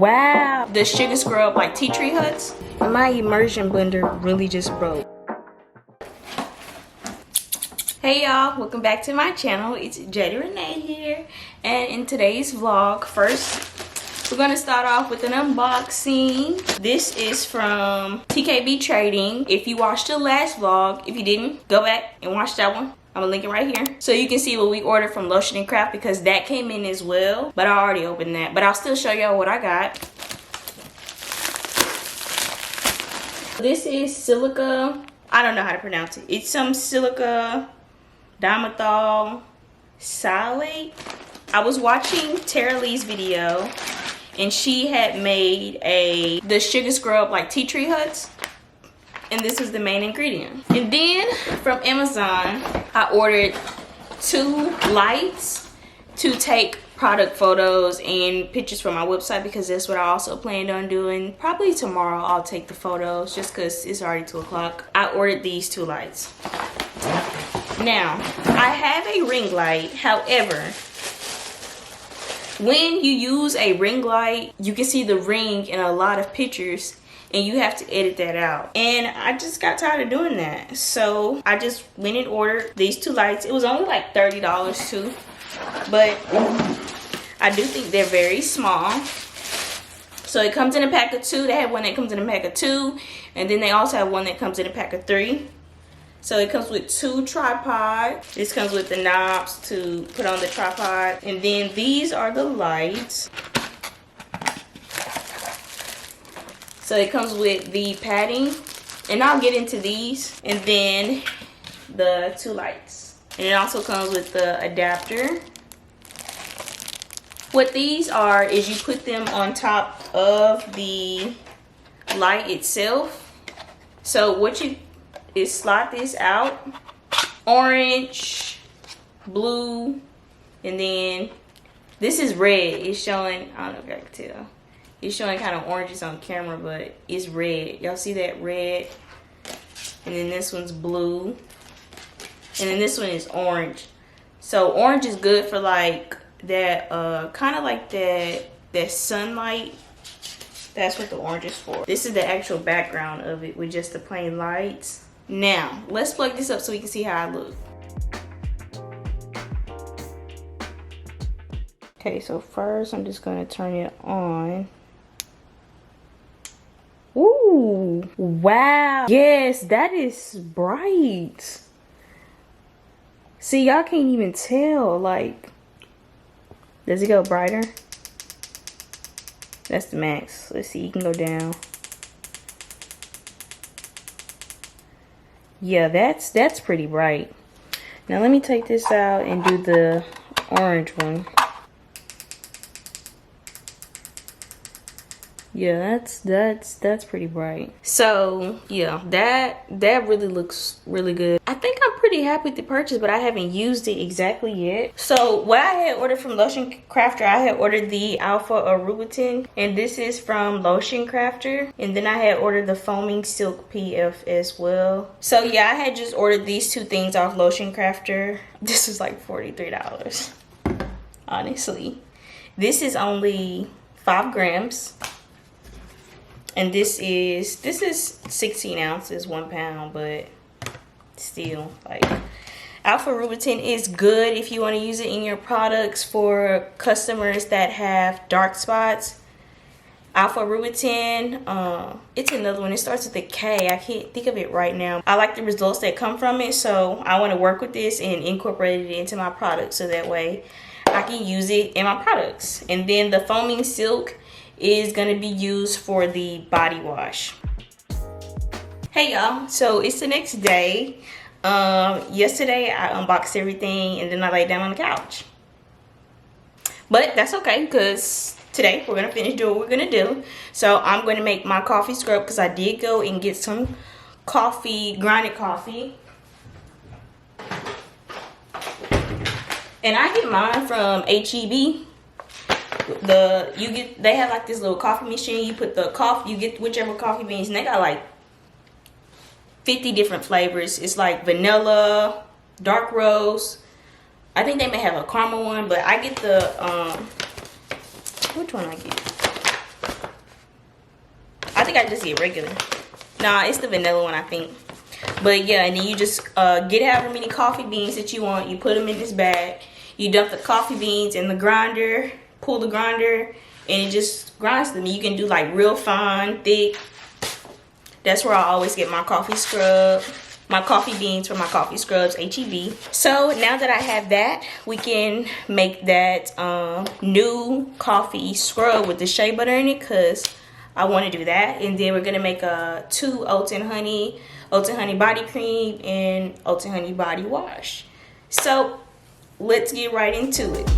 wow. The sugar scrub like tea tree huts. My immersion blender really just broke. Hey y'all, welcome back to my channel. It's JADA RENEE here, and in today's vlog, first we're gonna start off with an unboxing. This is from TKB Trading. If you watched the last vlog, if you didn't, go back and watch that one. I'm gonna link it right here so you can see what we ordered from Lotion Crafter, because that came in as well, but I already opened that. But I'll still show y'all what I got. This is silica, I don't know how to pronounce it. It's some silica dimethyl salate. I was watching Tara Lee's video and she had made the sugar scrub like tea tree huts, and this was the main ingredient. And then from Amazon I ordered 2 lights to take product photos and pictures from my website, because that's what I also planned on doing. Probably tomorrow I'll take the photos just because it's already 2 o'clock. I ordered these 2 lights. Now, I have a ring light. However, when you use a ring light, you can see the ring in a lot of pictures and you have to edit that out. And I just got tired of doing that. So I just went and ordered these 2 lights. It was only like $30 too. But I do think they're very small. So it comes in a pack of 2. They have one that comes in a pack of 2. And then they also have one that comes in a pack of 3. So it comes with 2 tripods. This comes with the knobs to put on the tripod. And then these are the lights. So it comes with the padding. And I'll get into these. And then the 2 lights. And it also comes with the adapter. What these are is you put them on top of the light itself. So what you is slot this out, orange, blue, and then this is red. It's showing, I don't know if I can tell, it's showing kind of oranges on camera, but it's red. Y'all see that red? And then this one's blue, and then this one is orange. So orange is good for like that kind of like that sunlight. That's what the orange is for. This is the actual background of it with just the plain lights. Now, let's plug this up so we can see how I look. Okay, so first I'm just gonna turn it on. Ooh, wow. Yes, that is bright. See, y'all can't even tell, like, does it go brighter? That's the max. Let's see, you can go down. Yeah, that's pretty bright. Now let me take this out and do the orange one. Yeah, that's pretty bright. So yeah, that really looks really good. I think I'm pretty happy with the purchase, but I haven't used it exactly yet. So what I had ordered from Lotion Crafter, I had ordered the Alpha Arbutin, and this is from Lotion Crafter. And then I had ordered the Foaming Silk PF as well. So yeah, I had just ordered these 2 things off Lotion Crafter. This was like $43, honestly. This is only 5 grams. And this is 16 ounces, 1 pound, but still, like, Alpha Arbutin is good if you want to use it in your products for customers that have dark spots. Alpha Arbutin, it's another one. It starts with a K. I can't think of it right now. I like the results that come from it, so I want to work with this and incorporate it into my products so that way I can use it in my products. And then the Foaming Silk is gonna be used for the body wash. Hey y'all, so it's the next day. Yesterday I unboxed everything and then I laid down on the couch. But that's okay, because today we're gonna finish doing what we're gonna do. So I'm gonna make my coffee scrub, because I did go and get some coffee, grinded coffee. And I get mine from HEB. They have like this little coffee machine. You put the coffee, you get whichever coffee beans, and they got like 50 different flavors. It's like vanilla, dark roast. I think they may have a caramel one, but I get the which one I get? think I just did regular. Nah, it's the vanilla one, I think. But yeah, and then you just get however many coffee beans that you want. You put them in this bag. You dump the coffee beans in the grinder, pull the grinder, and it just grinds them. You can do like real fine, thick. That's where I always get my coffee scrub, my coffee beans for my coffee scrubs, HEB. So now that I have that, we can make that new coffee scrub with the shea butter in it, because I want to do that. And then we're gonna make 2 oats and honey body cream and oats and honey body wash. So let's get right into it.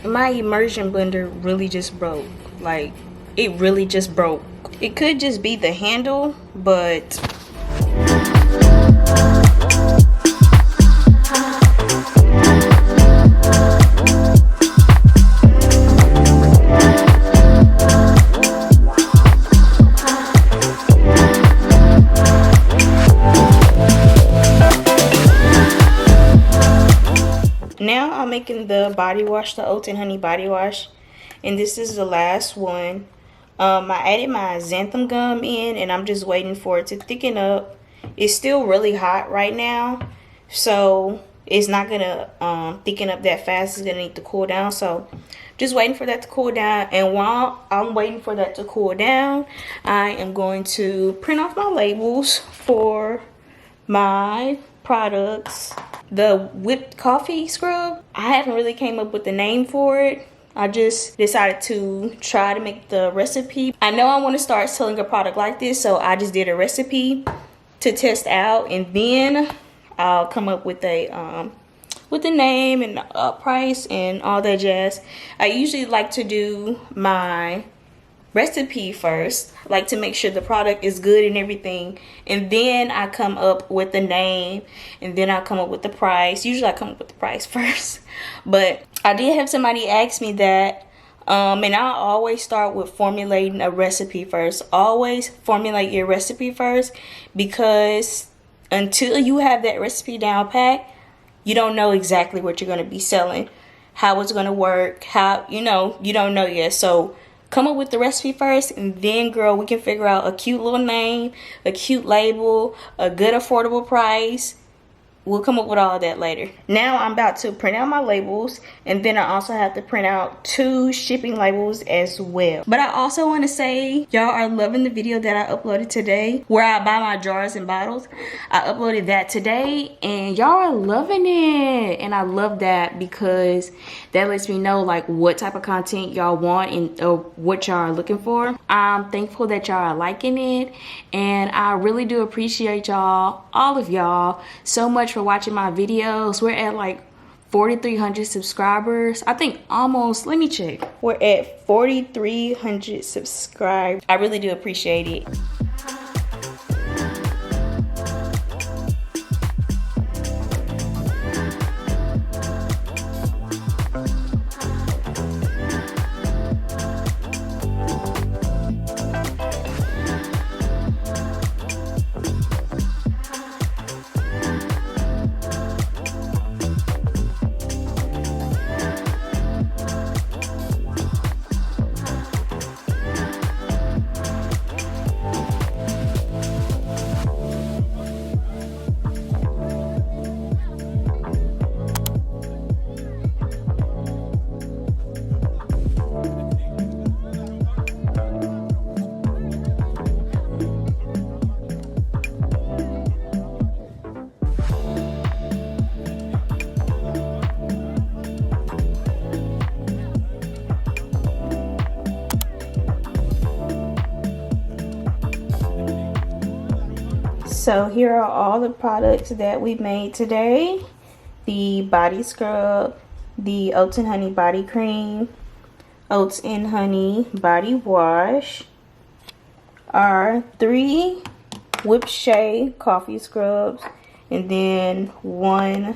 my immersion blender really just broke. Like, it really just broke. It could just be the handle, but making the body wash, the oats and honey body wash, and this is the last one. I added my xanthan gum in, and I'm just waiting for it to thicken up. It's still really hot right now, so it's not gonna thicken up that fast. It's gonna need to cool down, so just waiting for that to cool down. And while I'm waiting for that to cool down, I am going to print off my labels for my products. The whipped coffee scrub, I haven't really came up with the name for it. I just decided to try to make the recipe. I know I want to start selling a product like this, so I just did a recipe to test out, and then I'll come up with a name and price and all that jazz. I usually like to do my recipe first, like to make sure the product is good and everything, and then I come up with the name, and then I come up with the price. Usually I come up with the price first, but I did have somebody ask me that, and I always start with formulating a recipe first. Always formulate your recipe first, because until you have that recipe down pat, you don't know exactly what you're going to be selling, how it's going to work, how, you don't know yet. So come up with the recipe first, and then, girl, we can figure out a cute little name, a cute label, a good affordable price. We'll come up with all of that later. Now I'm about to print out my labels, and then I also have to print out 2 shipping labels as well. But I also want to say, y'all are loving the video that I uploaded today, where I buy my jars and bottles. I uploaded that today, and y'all are loving it. And I love that, because that lets me know like what type of content y'all want and what y'all are looking for. I'm thankful that y'all are liking it, and I really do appreciate y'all, all of y'all, so much for watching my videos. We're at like 4,300 subscribers. I think almost, let me check. We're at 4,300 subscribers. I really do appreciate it. So here are all the products that we made today. The body scrub, the oats and honey body cream, oats and honey body wash, our 3 whipped Shea coffee scrubs, and then one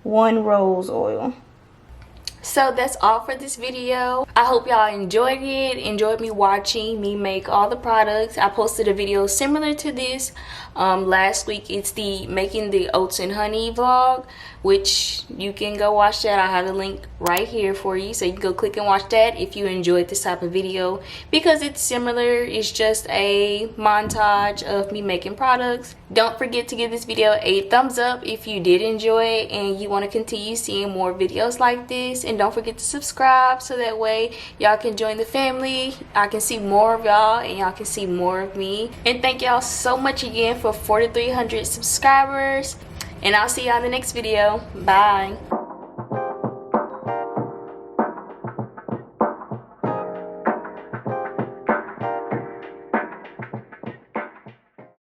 rose oil. So that's all for this video. I hope y'all enjoyed it, enjoyed me watching me make all the products. I posted a video similar to this last week. It's the making the oats and honey vlog, which you can go watch that. I have the link right here for you, so you can go click and watch that if you enjoyed this type of video, because it's similar. It's just a montage of me making products. Don't forget to give this video a thumbs up if you did enjoy it and you want to continue seeing more videos like this. And don't forget to subscribe, so that way y'all can join the family. I can see more of y'all and y'all can see more of me. And thank y'all so much again for 4,300 subscribers, and I'll see y'all in the next video. Bye.